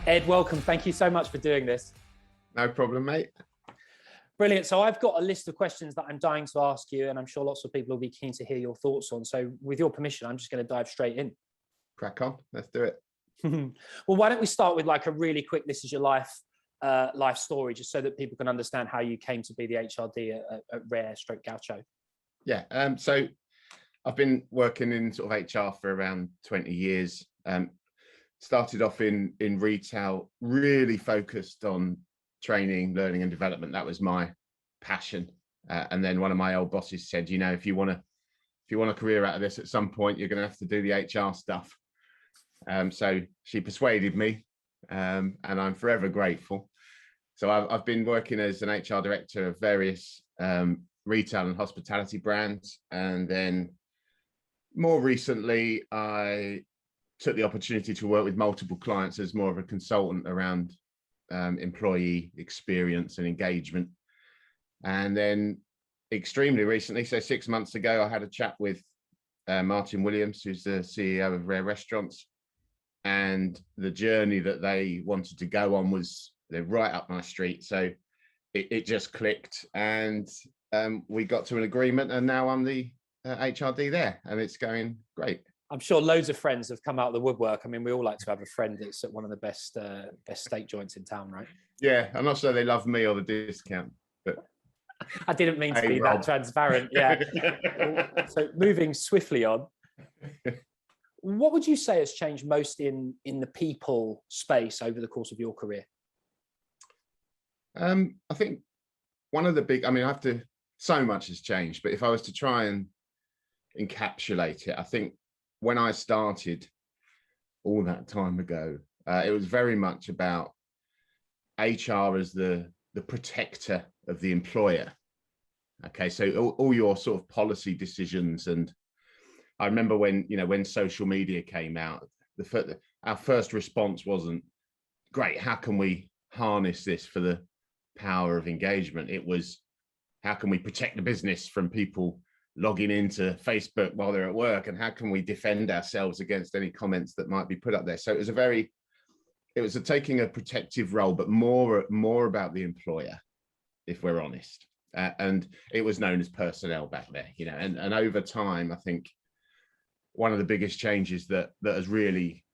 Ed, welcome. Thank you so much for doing this. No problem, mate. Brilliant. So I've got a list of questions that I'm dying to ask you, and I'm sure lots of people will be keen to hear your thoughts on. So with your permission, I'm just going to dive straight in. Crack on. Let's do it. Well, why don't we start with like a really quick, this is your life story, just so that people can understand how you came to be the HRD at Rare / Gaucho. Yeah. So I've been working in sort of HR for around 20 years. Started off in retail, really focused on training, learning and development. That was my passion. And then one of my old bosses said, you know, if you want a career out of this at some point, you're going to have to do the HR stuff. So she persuaded me, and I'm forever grateful. So I've been working as an HR director of various retail and hospitality brands. And then more recently, I took the opportunity to work with multiple clients as more of a consultant around employee experience and engagement. And then extremely recently, so 6 months ago, I had a chat with Martin Williams, who's the CEO of Rare Restaurants. And the journey that they wanted to go on was they're right up my street. So it just clicked, and we got to an agreement, and now I'm the HRD there, and it's going great. I'm sure loads of friends have come out of the woodwork. I mean, we all like to have a friend that's at one of the best steak joints in town, right? Yeah, I'm not sure they love me or the discount, but I didn't mean to be that transparent. Yeah. So moving swiftly on, what would you say has changed most in the people space over the course of your career? I think one of the big, so much has changed, but if I was to try and encapsulate it, I think when I started all that time ago, it was very much about HR as the protector of the employer. Okay, so all your sort of policy decisions, and I remember when social media came out, our first response wasn't, great, how can we harness this for the power of engagement? It was, how can we protect the business from people logging into Facebook while they're at work, and how can we defend ourselves against any comments that might be put up there? So it was taking a protective role, but more about the employer, if we're honest. And it was known as personnel back there, and over time, I think one of the biggest changes that has really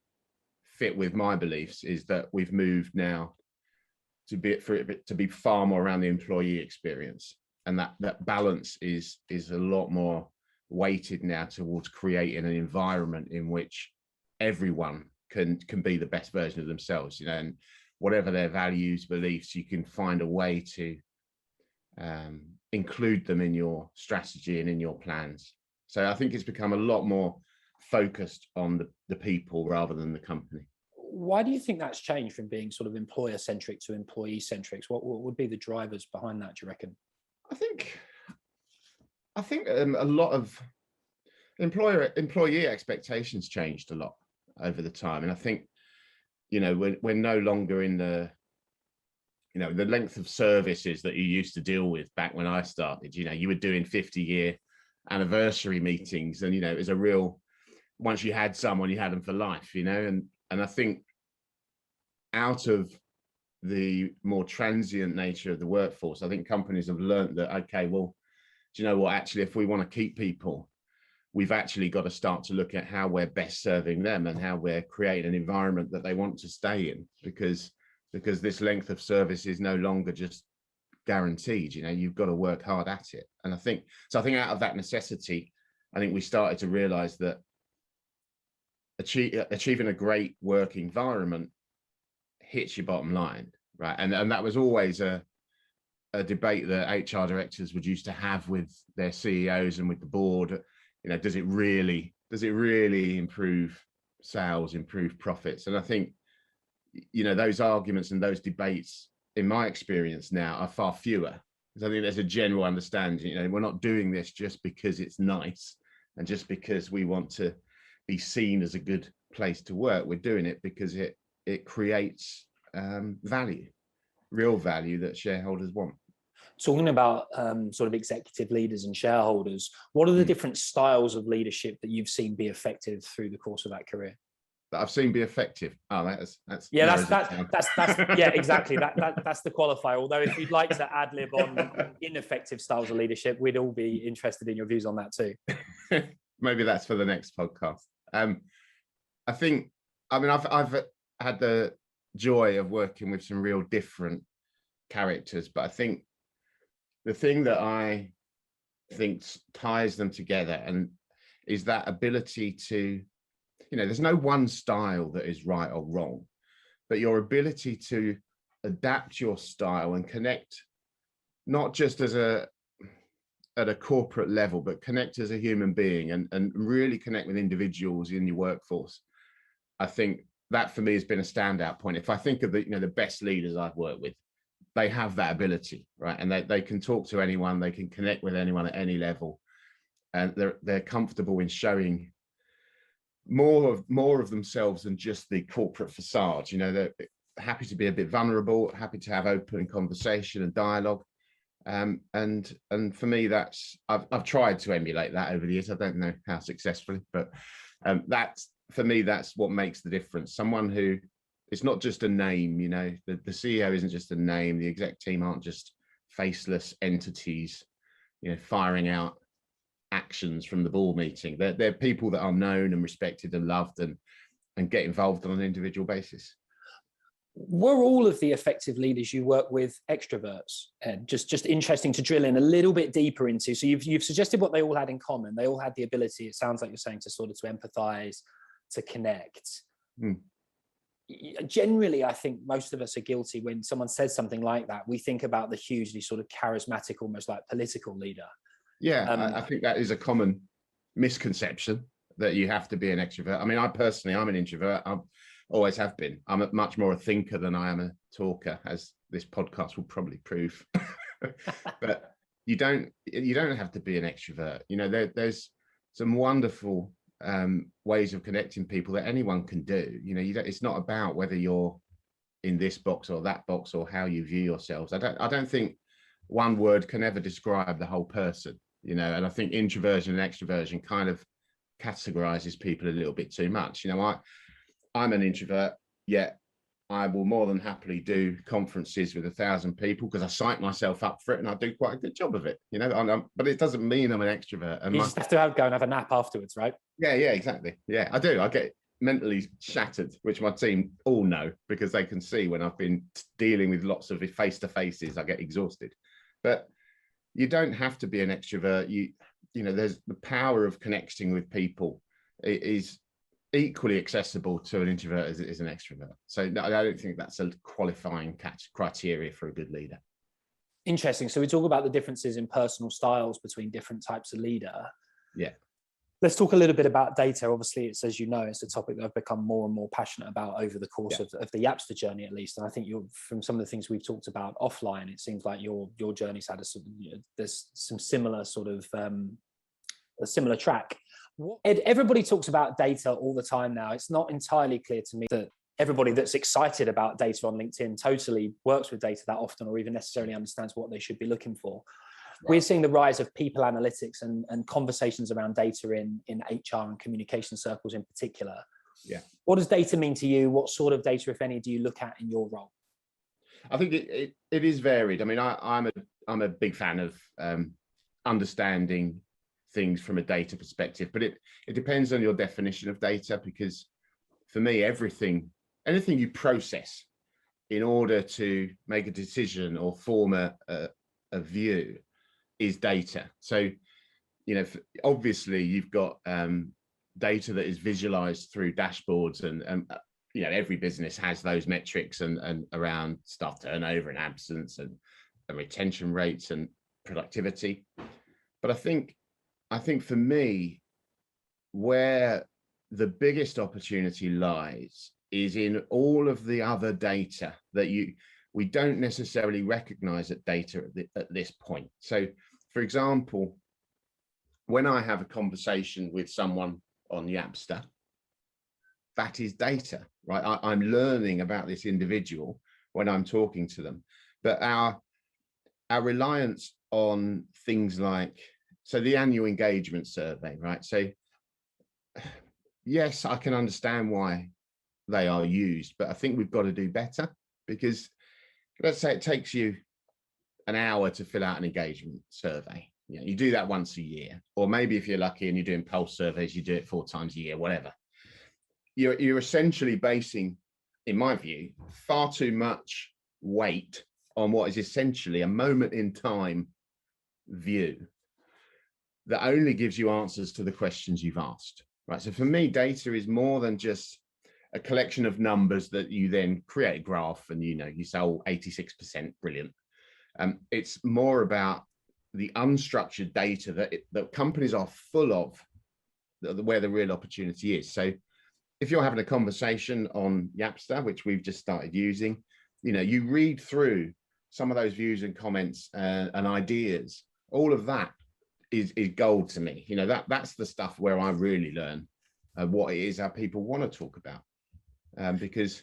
fit with my beliefs is that we've moved now to be far more around the employee experience. And that balance is a lot more weighted now towards creating an environment in which everyone can be the best version of themselves, and whatever their values, beliefs, you can find a way to include them in your strategy and in your plans. So I think it's become a lot more focused on the people rather than the company. Why do you think that's changed from being sort of employer-centric to employee-centric? What would be the drivers behind that, do you reckon? I think a lot of employee expectations changed a lot over the time, and I think we're no longer in the length of services that you used to deal with back when I started. You were doing 50-year anniversary meetings, and it was a real, once you had someone, you had them for life. And I think out of the more transient nature of the workforce, I think companies have learned that, okay, well, do you know what, actually, if we want to keep people, we've actually got to start to look at how we're best serving them and how we're creating an environment that they want to stay in, because this length of service is no longer just guaranteed. You've got to work hard at it. And I think out of that necessity, I think we started to realize that achieving a great work environment hits your bottom line, right? And that was always a debate that HR directors would used to have with their CEOs and with the board. Does it really improve sales, improve profits? And I think those arguments and those debates, in my experience now, are far fewer, because I think there's a general understanding, we're not doing this just because it's nice and just because we want to be seen as a good place to work. We're doing it because it creates value, real value that shareholders want. Talking about sort of executive leaders and shareholders, what are the different styles of leadership that you've seen be effective through the course of that career? that I've seen be effective. Oh, that's yeah, that's yeah, exactly. That's the qualifier. Although if you'd like to ad lib on ineffective styles of leadership, we'd all be interested in your views on that too. Maybe that's for the next podcast. I think, I mean, I've had the joy of working with some real different characters, but I think the thing that I think ties them together and is that ability to, there's no one style that is right or wrong, but your ability to adapt your style and connect, not just at a corporate level, but connect as a human being and really connect with individuals in your workforce. I think that for me has been a standout point. If I think of the best leaders I've worked with, they have that ability, right? And they can talk to anyone, they can connect with anyone at any level, and they're comfortable in showing more of themselves than just the corporate facade. They're happy to be a bit vulnerable, happy to have open conversation and dialogue. And for me, that's I've tried to emulate that over the years. I don't know how successfully, but that's for me, that's what makes the difference. Someone who, it's not just a name, the CEO isn't just a name, the exec team aren't just faceless entities, firing out actions from the board meeting. They're people that are known and respected and loved and get involved on an individual basis. Were all of the effective leaders you work with extroverts? And just interesting to drill in a little bit deeper into. So you've suggested what they all had in common. They all had the ability, it sounds like you're saying, to sort of to empathize, to connect. Generally, I think most of us are guilty when someone says something like that. We think about the hugely sort of charismatic, almost like political leader. Yeah, I think that is a common misconception, that you have to be an extrovert. I mean, I'm an introvert. I always have been. I'm much more a thinker than I am a talker, as this podcast will probably prove. But you don't have to be an extrovert. There's some wonderful ways of connecting people that anyone can do. It's not about whether you're in this box or that box or how you view yourselves. I don't think one word can ever describe the whole person. And I think introversion and extroversion kind of categorizes people a little bit too much. I'm an introvert, yet I will more than happily do conferences with 1,000 people because I psych myself up for it and I do quite a good job of it, but it doesn't mean I'm an extrovert. And you just have to go and have a nap afterwards, right? Yeah, exactly. Yeah, I do. I get mentally shattered, which my team all know because they can see when I've been dealing with lots of face-to-faces, I get exhausted. But you don't have to be an extrovert. There's the power of connecting with people. It is equally accessible to an introvert as it is an extrovert. So I don't think that's a qualifying criteria for a good leader. Interesting. So we talk about the differences in personal styles between different types of leader. Yeah. Let's talk a little bit about data. Obviously, it's, as you know, it's a topic that I've become more and more passionate about over the course of the Yapster journey, at least. And I think from some of the things we've talked about offline, it seems like your journey's had there's some similar sort of a similar track. Ed, everybody talks about data all the time now. It's not entirely clear to me that everybody that's excited about data on LinkedIn totally works with data that often or even necessarily understands what they should be looking for. Right. We're seeing the rise of people analytics and conversations around data in HR and communication circles in particular. Yeah. What does data mean to you? What sort of data, if any, do you look at in your role? I think it is varied. I mean, I'm a big fan of understanding things from a data perspective, but it depends on your definition of data, because for me, anything you process in order to make a decision or form a view is data. So, obviously you've got data that is visualized through dashboards and every business has those metrics and around staff turnover and absence and retention rates and productivity. But I think for me, where the biggest opportunity lies is in all of the other data that we don't necessarily recognize at data at this point. So, for example, when I have a conversation with someone on Yapster, that is data, right? I'm learning about this individual when I'm talking to them. But our reliance on things like, so the annual engagement survey, right? So yes, I can understand why they are used, but I think we've got to do better, because let's say it takes you an hour to fill out an engagement survey. You do that once a year, or maybe if you're lucky and you're doing pulse surveys, you do it 4 times a year, whatever. You're essentially basing, in my view, far too much weight on what is essentially a moment in time view that only gives you answers to the questions you've asked, right? So for me, data is more than just a collection of numbers that you then create a graph and, you say, oh, 86%, brilliant. It's more about the unstructured data that companies are full of, where the real opportunity is. So if you're having a conversation on Yapster, which we've just started using, you read through some of those views and comments and ideas. All of that is gold to me. That's the stuff where I really learn what it is our people want to talk about, because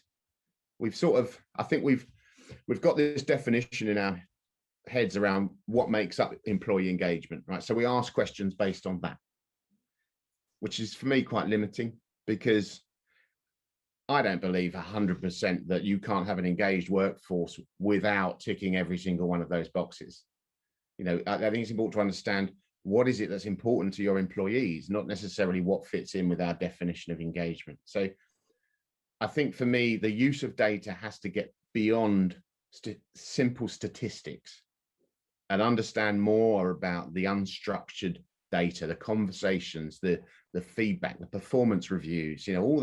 I think we've got this definition in our heads around what makes up employee engagement, right? So we ask questions based on that, which is for me quite limiting, because I don't believe 100% that you can't have an engaged workforce without ticking every single one of those boxes. I think it's important to understand what is it that's important to your employees, not necessarily what fits in with our definition of engagement. So I think for me, the use of data has to get beyond simple statistics and understand more about the unstructured data, the conversations, the feedback, the performance reviews, all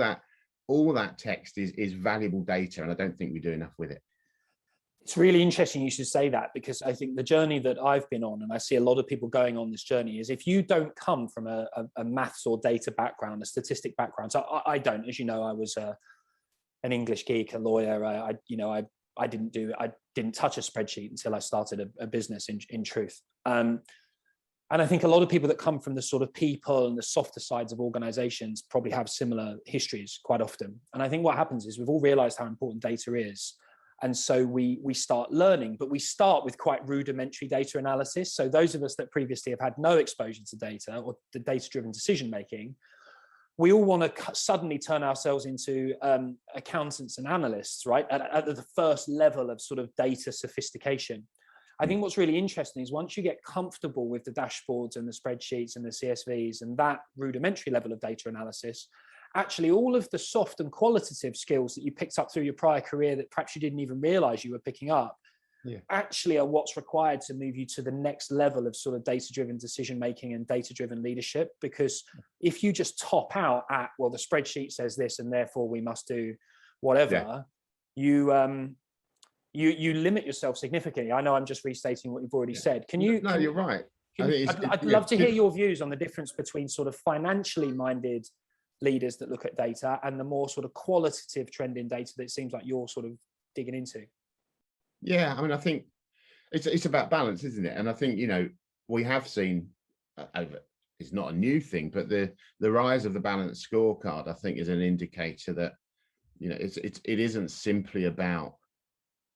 that text is valuable data, and I don't think we do enough with it. It's really interesting you should say that, because I think the journey that I've been on, and I see a lot of people going on this journey, is if you don't come from a maths or data background, a statistic background. So I don't, as you know, I was an English geek, a lawyer. I didn't touch a spreadsheet until I started a business, in truth. And I think a lot of people that come from the sort of people and the softer sides of organizations probably have similar histories quite often. And I think what happens is we've all realized how important data is. And so we start learning, but we start with quite rudimentary data analysis. So those of us that previously have had no exposure to data or the data-driven decision-making, we all want to suddenly turn ourselves into accountants and analysts, right? At the first level of sort of data sophistication. I think what's really interesting is once you get comfortable with the dashboards and the spreadsheets and the CSVs and that rudimentary level of data analysis, actually all of the soft and qualitative skills that you picked up through your prior career that perhaps you didn't even realize you were picking up, actually are what's required to move you to the next level of sort of data-driven decision-making and data-driven leadership. Because if you just top out at, well, the spreadsheet says this and therefore we must do whatever, you limit yourself significantly. I know I'm just restating what you've already said. No, you're right. I'd love to hear your views on the difference between sort of financially minded leaders that look at data and the more sort of qualitative trend in data that it seems like you're sort of digging into. Yeah, I mean, I think it's about balance, isn't it? And I think, we have seen it's not a new thing, but the rise of the balanced scorecard, I think, is an indicator that, it isn't simply about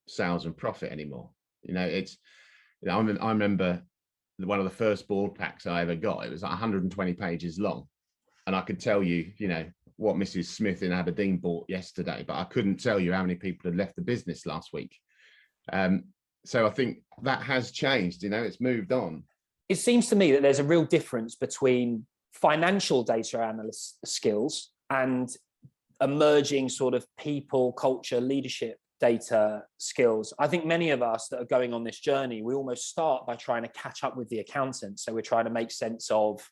sales and profit anymore. I remember one of the first board packs I ever got. It was like 120 pages long, and I could tell you, what Mrs. Smith in Aberdeen bought yesterday, but I couldn't tell you how many people had left the business last week. So I think that has changed. It's moved on. It seems to me that there's a real difference between financial data analyst skills and emerging sort of people, culture, leadership data skills. I think many of us that are going on this journey, we almost start by trying to catch up with the accountants. So we're trying to make sense of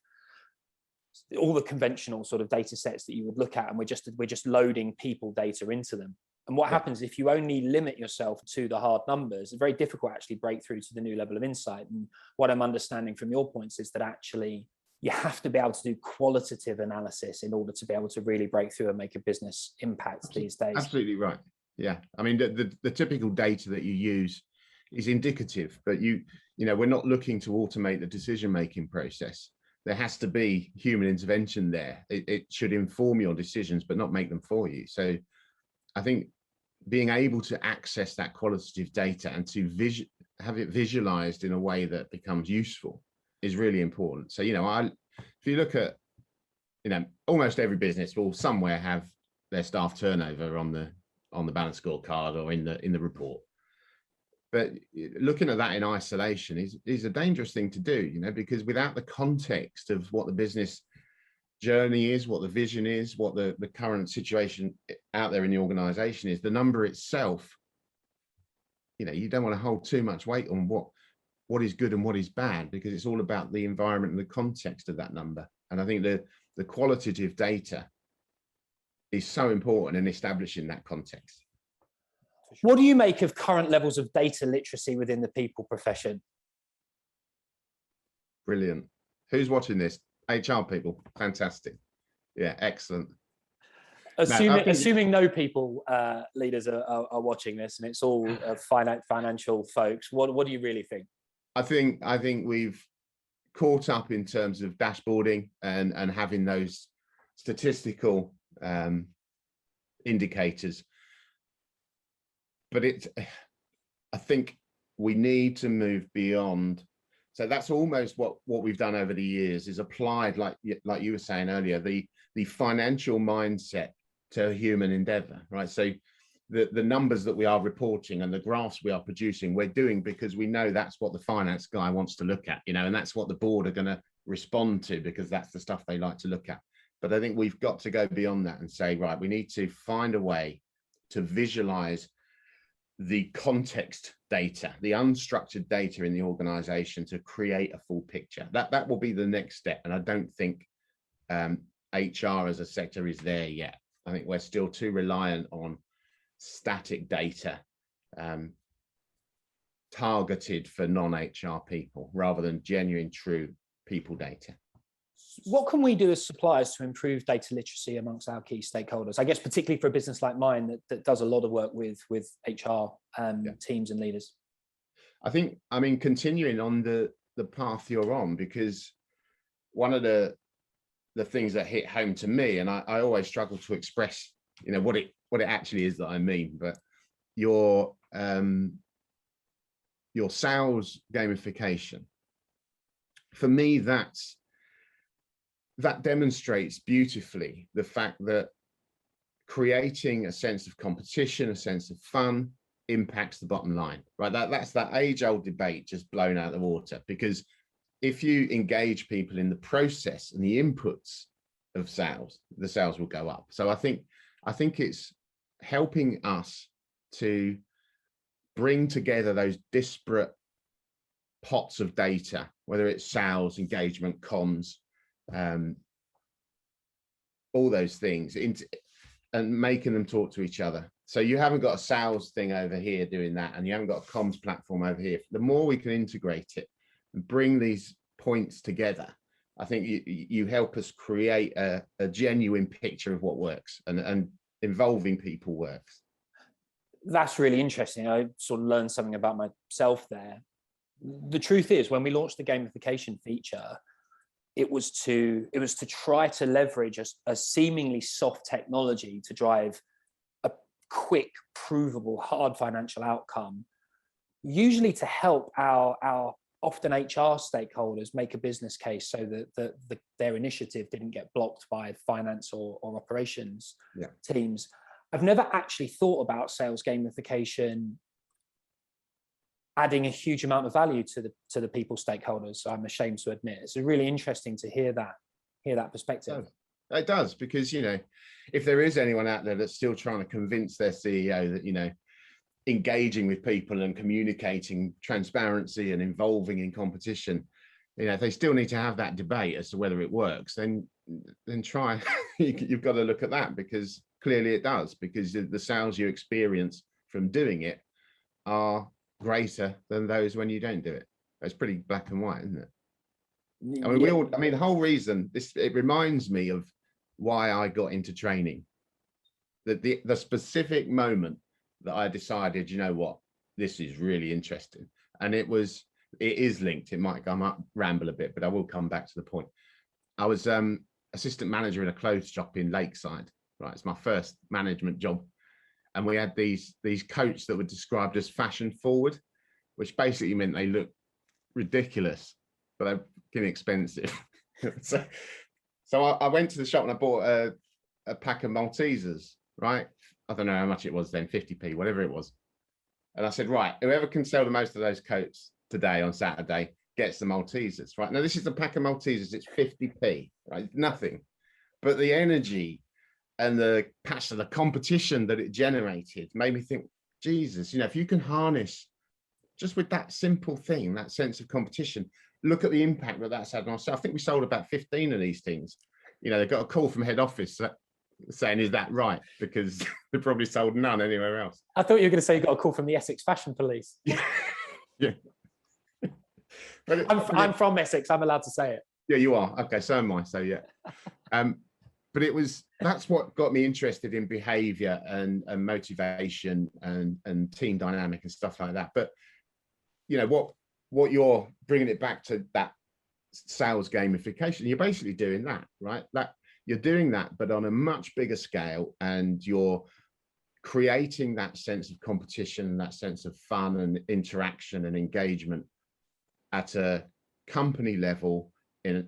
all the conventional sort of data sets that you would look at, and we're just loading people data into them. And what happens if you only limit yourself to the hard numbers, it's very difficult to actually break through to the new level of insight. And what I'm understanding from your points is that actually you have to be able to do qualitative analysis in order to be able to really break through and make a business impact these days. Absolutely right. Yeah, I mean, the typical data that you use is indicative, but we're not looking to automate the decision-making process. There has to be human intervention there. It should inform your decisions, but not make them for you. So I think being able to access that qualitative data and to have it visualized in a way that becomes useful is really important. So, if you look at, almost every business will somewhere have their staff turnover on the balance scorecard or in the report. But looking at that in isolation is a dangerous thing to do, you know, because without the context of what the business journey is, what the vision is, what the current situation out there in the organization is, the number itself, you know, you don't want to hold too much weight on what is good and what is bad, because it's all about the environment and the context of that number. And I think the qualitative data is so important in establishing that context. What do you make of current levels of data literacy within the people profession? Brilliant. Who's watching this? HR people. Fantastic. Yeah, excellent. Assuming no people leaders are watching this, and it's all financial folks, what do you really think? I think we've caught up in terms of dashboarding and having those statistical indicators. But I think we need to move beyond. So that's almost what we've done over the years, is applied, like you were saying earlier, the financial mindset to human endeavor, right? So the numbers that we are reporting and the graphs we are producing, we're doing because we know that's what the finance guy wants to look at, you know, and that's what the board are going to respond to, because that's the stuff they like to look at. But I think we've got to go beyond that and say, right, we need to find a way to visualize the context data, the unstructured data in the organization, to create a full picture. That will be the next step. And I don't think HR as a sector is there yet. I think we're still too reliant on static data targeted for non-HR people rather than genuine, true people data. What can we do as suppliers to improve data literacy amongst our key stakeholders? I guess particularly for a business like mine that does a lot of work with HR teams and leaders. I mean, continuing on the path you're on, because one of the things that hit home to me, and I always struggle to express, you know, what it actually is that I mean, but your sales gamification, for me, that demonstrates beautifully the fact that creating a sense of competition, a sense of fun, impacts the bottom line, right? That's that age-old debate just blown out of the water, because if you engage people in the process and the inputs of sales, the sales will go up. So I think it's helping us to bring together those disparate pots of data, whether it's sales, engagement, comms, all those things, and making them talk to each other. So you haven't got a sales thing over here doing that, and you haven't got a comms platform over here. The more we can integrate it and bring these points together, I think you help us create a genuine picture of what works, and involving people works. That's really interesting. I sort of learned something about myself there. The truth is, when we launched the gamification feature, it was to try to leverage a seemingly soft technology to drive a quick, provable, hard financial outcome, usually to help our often HR stakeholders make a business case so that their initiative didn't get blocked by finance or operations teams. I've never actually thought about sales gamification adding a huge amount of value to the people stakeholders, I'm ashamed to admit. It's really interesting to hear that perspective. It does, because, you know, if there is anyone out there that's still trying to convince their CEO that, you know, engaging with people and communicating transparency and involving in competition, you know, if they still need to have that debate as to whether it works, then try. You've got to look at that, because clearly it does, because the sales you experience from doing it are greater than those when you don't do it. It's pretty black and white, isn't it? I mean, the whole reason it reminds me of why I got into training. The specific moment that I decided, you know what, this is really interesting, and it is linked. It might come up, ramble a bit, but I will come back to the point. I was assistant manager in a clothes shop in Lakeside. Right, it's my first management job. And we had these coats that were described as fashion forward, which basically meant they looked ridiculous, but they're fucking expensive. so I went to the shop and I bought a pack of Maltesers, right? I don't know how much it was then, 50p, whatever it was. And I said, right, whoever can sell the most of those coats today on Saturday gets the Maltesers, right? Now, this is the pack of Maltesers, it's 50p, right? Nothing. But the energy and the passion, the competition that it generated made me think, Jesus, you know, if you can harness just with that simple thing, that sense of competition, look at the impact that that's had on us. I think we sold about 15 of these things. You know, they got a call from head office saying, is that right? Because they probably sold none anywhere else. I thought you were going to say you got a call from the Essex Fashion Police. Yeah. I'm from Essex. I'm allowed to say it. Yeah, you are. Okay, so am I. So yeah. But that's what got me interested in behavior and motivation and team dynamic and stuff like that. But you know what you're bringing it back to, that sales gamification, you're basically doing that, right? That you're doing that, but on a much bigger scale, and you're creating that sense of competition and that sense of fun and interaction and engagement at a company level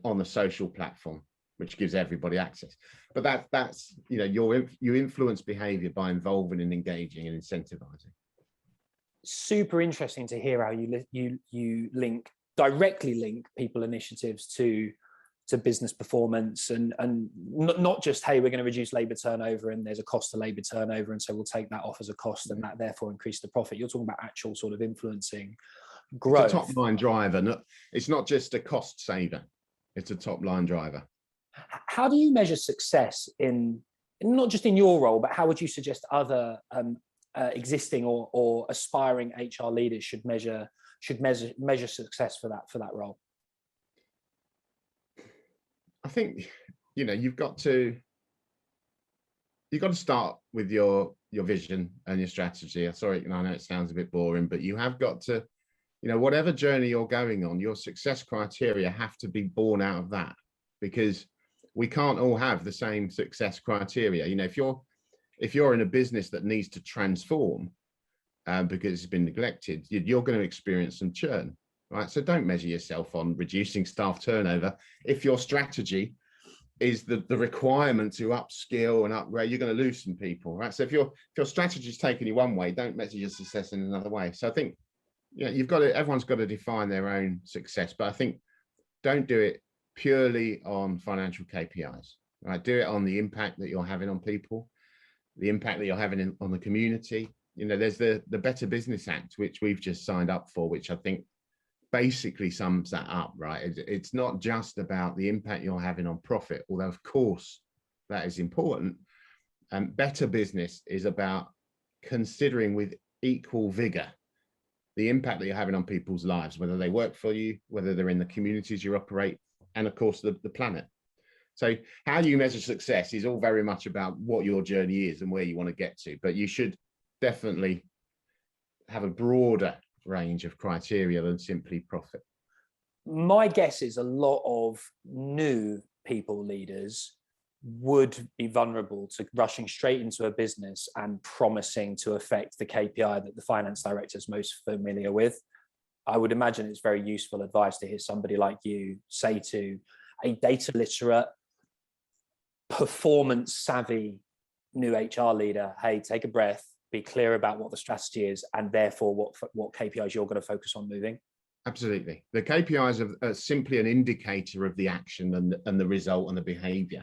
on a social platform, which gives everybody access. But that's you know, you influence behavior by involving and engaging and incentivizing. Super interesting to hear how you directly link people initiatives to business performance, and not just, hey, we're going to reduce labor turnover and there's a cost to labor turnover, and so we'll take that off as a cost and that therefore increase the profit. You're talking about actual sort of influencing growth. It's a top line driver. It's not just a cost saver. It's a top line driver. How do you measure success in not just in your role, but how would you suggest other existing or aspiring HR leaders should measure success for that role? I think, you know, you've got to start with your vision and your strategy. Sorry, I know it sounds a bit boring, but you have got to, you know, whatever journey you're going on, your success criteria have to be born out of that, because we can't all have the same success criteria. You know, if you're in a business that needs to transform because it's been neglected, you're going to experience some churn, right? So don't measure yourself on reducing staff turnover. If your strategy is the requirement to upskill and upgrade, you're going to lose some people, right? So if your strategy is taking you one way, don't measure your success in another way. So I think, you know, everyone's got to define their own success, but I think don't do it purely on financial KPIs, right? Do it on the impact that you're having on people, the impact that you're having on the community. You know, there's the Better Business Act, which we've just signed up for, which I think basically sums that up, right? It's not just about the impact you're having on profit, although of course that is important. Better business is about considering with equal vigor the impact that you're having on people's lives, whether they work for you, whether they're in the communities you operate, and of course the planet. So how you measure success is all very much about what your journey is and where you want to get to, but you should definitely have a broader range of criteria than simply profit. My guess is a lot of new people leaders would be vulnerable to rushing straight into a business and promising to affect the KPI that the finance director is most familiar with. I would imagine it's very useful advice to hear somebody like you say to a data literate, performance savvy new HR leader, hey, take a breath, be clear about what the strategy is, and therefore what KPIs you're going to focus on moving. Absolutely. The KPIs are simply an indicator of the action and the result and the behavior.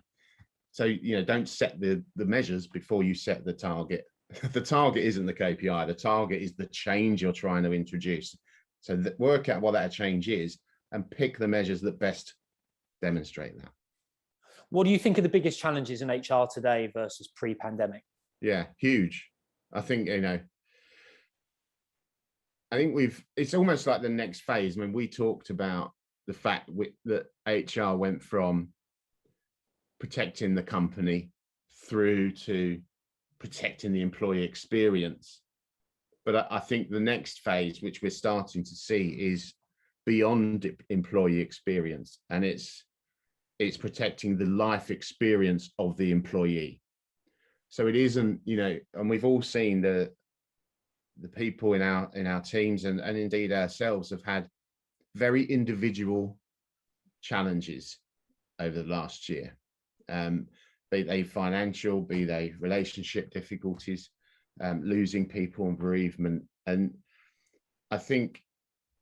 So, you know, don't set the measures before you set the target. The target isn't the KPI. The target is the change you're trying to introduce. So work out what that change is and pick the measures that best demonstrate that. What do you think are the biggest challenges in HR today versus pre-pandemic? Yeah, huge. I think, you know, it's almost like the next phase. I mean, we talked about the fact that HR went from protecting the company through to protecting the employee experience. But I think the next phase, which we're starting to see, is beyond employee experience, and it's protecting the life experience of the employee. So it isn't, you know, and we've all seen the people in our teams and indeed ourselves have had very individual challenges over the last year. be they financial, be they relationship difficulties, losing people and bereavement. And I think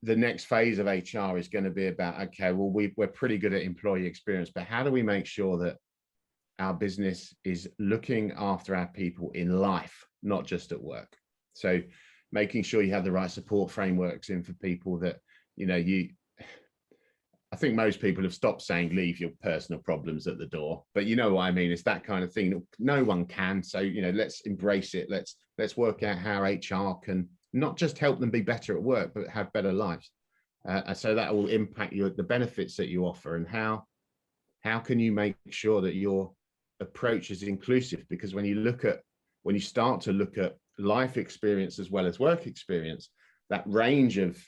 the next phase of HR is going to be about, okay, well, we're pretty good at employee experience, but how do we make sure that our business is looking after our people in life, not just at work? So making sure you have the right support frameworks in for people that, I think most people have stopped saying leave your personal problems at the door, but you know what I mean? It's that kind of thing. No one can. So, let's embrace it. Let's work out how HR can not just help them be better at work, but have better lives. So that will impact the benefits that you offer, and how can you make sure that your approach is inclusive? Because when you start to look at life experience as well as work experience, that range of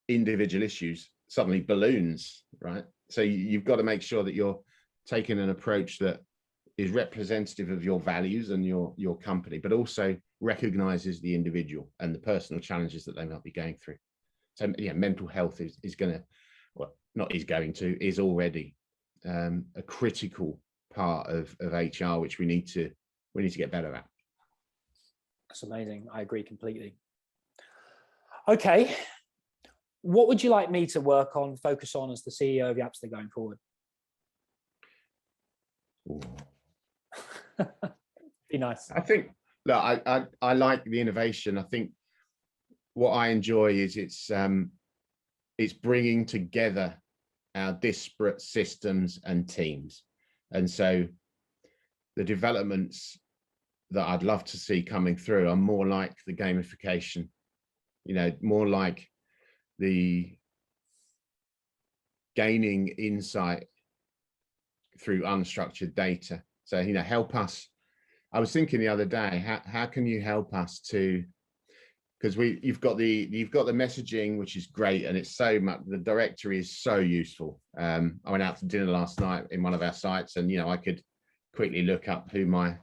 individual issues suddenly balloons, right? So you've got to make sure that you're taking an approach that is representative of your values and your company, but also recognizes the individual and the personal challenges that they might be going through. So yeah, mental health is going to, well, not is going to, is already a critical part of HR, which we need to get better at. That's amazing. I agree completely. Okay. What would you like me to work on, focus on as the CEO of Yapster going forward? Be nice. I think, look, I like the innovation. I think what I enjoy is it's bringing together our disparate systems and teams. And so the developments that I'd love to see coming through are more like the gamification, more like the gaining insight through unstructured data. So, help us. I was thinking the other day, how can you help us to, because you've got the messaging, which is great, and it's so much, the directory is so useful. I went out to dinner last night in one of our sites, and I could quickly look up who my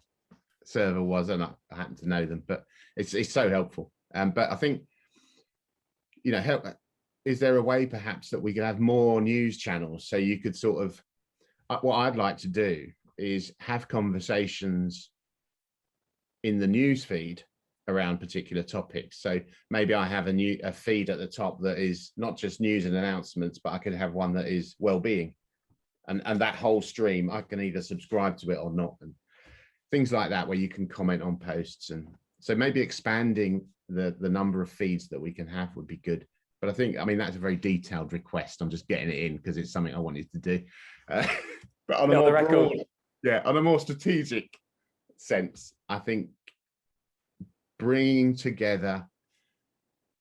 server was, and I happen to know them, but it's so helpful. But I think, is there a way perhaps that we could have more news channels? So you could sort of, what I'd like to do is have conversations in the news feed around particular topics. So maybe I have a feed at the top that is not just news and announcements, but I could have one that is well-being, and that whole stream, I can either subscribe to it or not, and things like that, where you can comment on posts. And so maybe expanding the number of feeds that we can have would be good. But I think, that's a very detailed request. I'm just getting it in because it's something I wanted to do. But on a more broad, on a more strategic sense, I think bringing together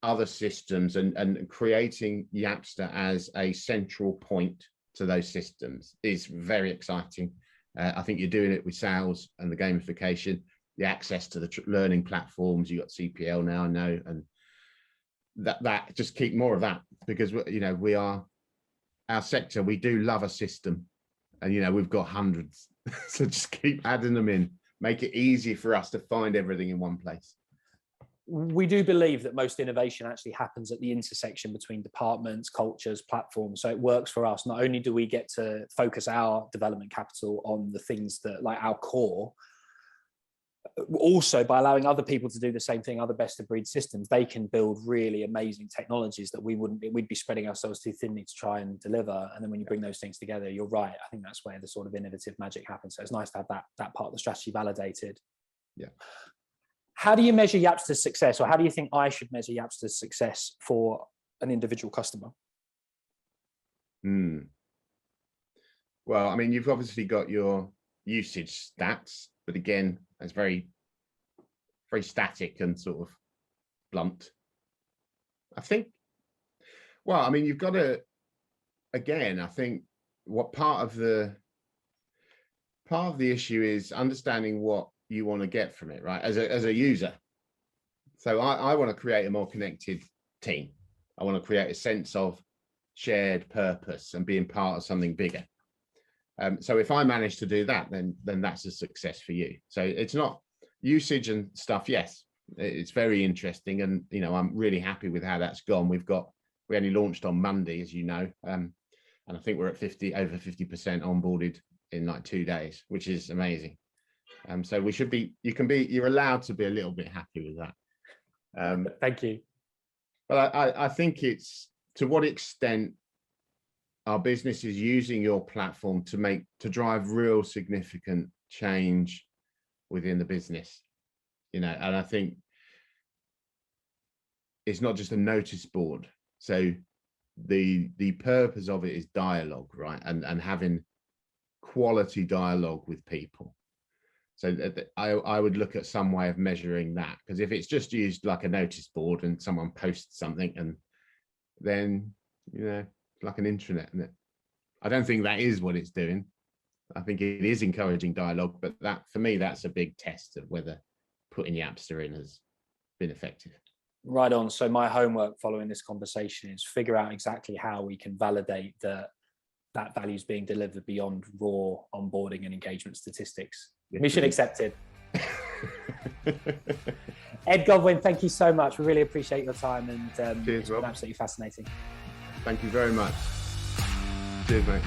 other systems and creating Yapster as a central point to those systems is very exciting. I think you're doing it with sales and the gamification, the access to the learning platforms. You've got CPL now, I know, and that just keep more of that, because we are, our sector, we do love a system, and we've got hundreds. So just keep adding them in, make it easy for us to find everything in one place. We do believe that most innovation actually happens at the intersection between departments, cultures, platforms. So it works for us. Not only do we get to focus our development capital on the things that, like, our core, also by allowing other people to do the same thing, other best of breed systems, they can build really amazing technologies that we'd be spreading ourselves too thinly to try and deliver. And then when you bring those things together, you're right, I think that's where the sort of innovative magic happens. So it's nice to have that part of the strategy validated. Yeah. How do you measure Yapster's success, or how do you think I should measure Yapster's success for an individual customer? Well, you've obviously got your usage stats, but again, it's very, very static and sort of blunt. I think, well, you've got to, again, I think what part of the issue is understanding what you want to get from it, right? As a user. So I want to create a more connected team. I want to create a sense of shared purpose and being part of something bigger. So if I manage to do that, then that's a success for you. So it's not usage and stuff. Yes, it's very interesting, and I'm really happy with how that's gone. We only launched on Monday, as you know, and I think we're at over 50% onboarded in like 2 days, which is amazing. So you're allowed to be a little bit happy with that. Thank you. But I think it's to what extent our business is using your platform to drive real significant change within the business, and I think it's not just a notice board. So the purpose of it is dialogue, right? And having quality dialogue with people. So I would look at some way of measuring that, because if it's just used like a notice board and someone posts something, and then like an intranet, isn't it? I don't think that is what it's doing. I think it is encouraging dialogue, but that, for me, that's a big test of whether putting Yapster in has been effective. Right on. So my homework following this conversation is figure out exactly how we can validate that value is being delivered beyond raw onboarding and engagement statistics. Mission accepted. Ed Godwin, thank you so much. We really appreciate your time, and Cheers, it's been absolutely fascinating. Thank you very much. Cheers, mate.